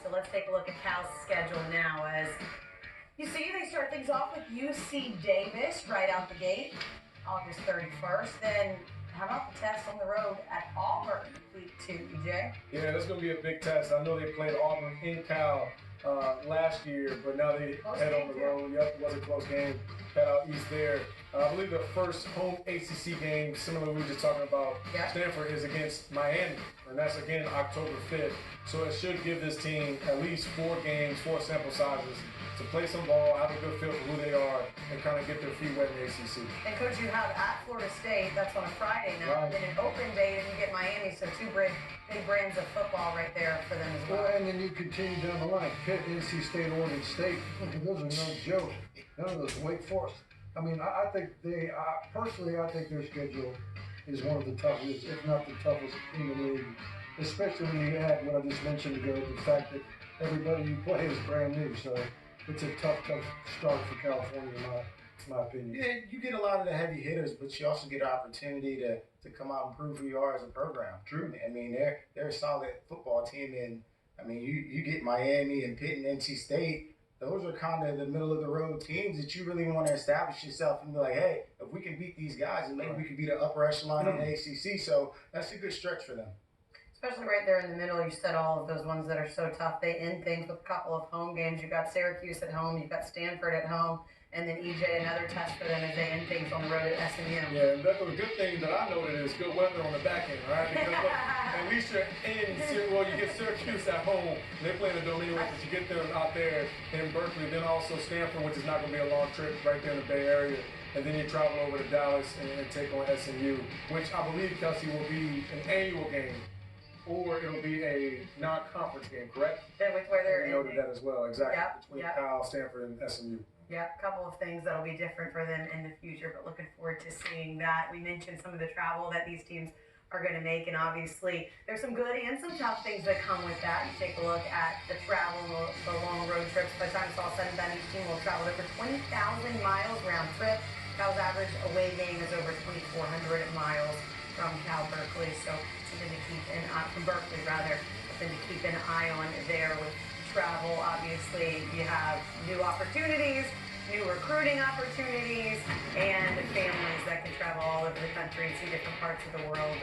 So let's take a look at Cal's schedule now. As you see, they start things off with UC Davis right out the gate, August 31st. Then how about the test on the road at Auburn week 2, EJ? Yeah, that's going to be a big test. I know they played Auburn in Cal last year, but now they head on the road. Yep, it was a close game. Head out east there. I believe the first home ACC game, similar to what we were just talking about, Stanford, is against Miami, and that's again October 5th. So it should give this team at least 4 games, 4 sample sizes to play some ball, have a good feel for who they are, and kind of get their feet wet in the ACC. And Coach, you have at Florida State, that's on a Friday night, and then an open day, and you get Miami, so 2 big brands of football right there for them as well. Well, and then you continue down the line, Pitt, NC State, Oregon State, those are no joke. None of those, Wake Forest. I mean, I think personally, I think their schedule is one of the toughest, if not the toughest in the league, especially when you add what I just mentioned ago, the fact that everybody you play is brand new, so it's a tough start for California, in my opinion. Yeah, you get a lot of the heavy hitters, but you also get an opportunity to come out and prove who you are as a program. True. I mean, they're a solid football team, and I mean, you get Miami and Pitt and NC State. Those are kind of the middle of the road teams that you really want to establish yourself and be like, hey, if we can beat these guys, and maybe we can be the upper echelon in the ACC. So that's a good stretch for them. Especially right there in the middle, you said all of those ones that are so tough. They end things with a couple of home games. You've got Syracuse at home, you've got Stanford at home, and then EJ, another test for them as they end things on the road at SMU. Yeah, and the good thing that I noted is good weather on the back end, right? Because look, at least you're you get Syracuse at home. They play in the Dominion, but you get them out there in Berkeley. Then also Stanford, which is not going to be a long trip right there in the Bay Area. And then you travel over to Dallas and take on SMU, which I believe, Kelsey, will be an annual game. Or it'll be a non-conference game, correct? Yeah, with where they're we noted that as well, exactly. Between Cal, Stanford, and SMU. Yeah, a couple of things that'll be different for them in the future, but looking forward to seeing that. We mentioned some of the travel that these teams are going to make, and obviously there's some good and some tough things that come with that. You take a look at the travel, the long road trips. By the time it's all said and done, each team will travel over 20,000 miles round trip. Cal's average away game is over 2,400 miles from Cal Berkeley, so something to keep an eye from Berkeley rather, something to keep an eye on there with travel. Obviously, you have new opportunities, new recruiting opportunities, and families that can travel all over the country and see different parts of the world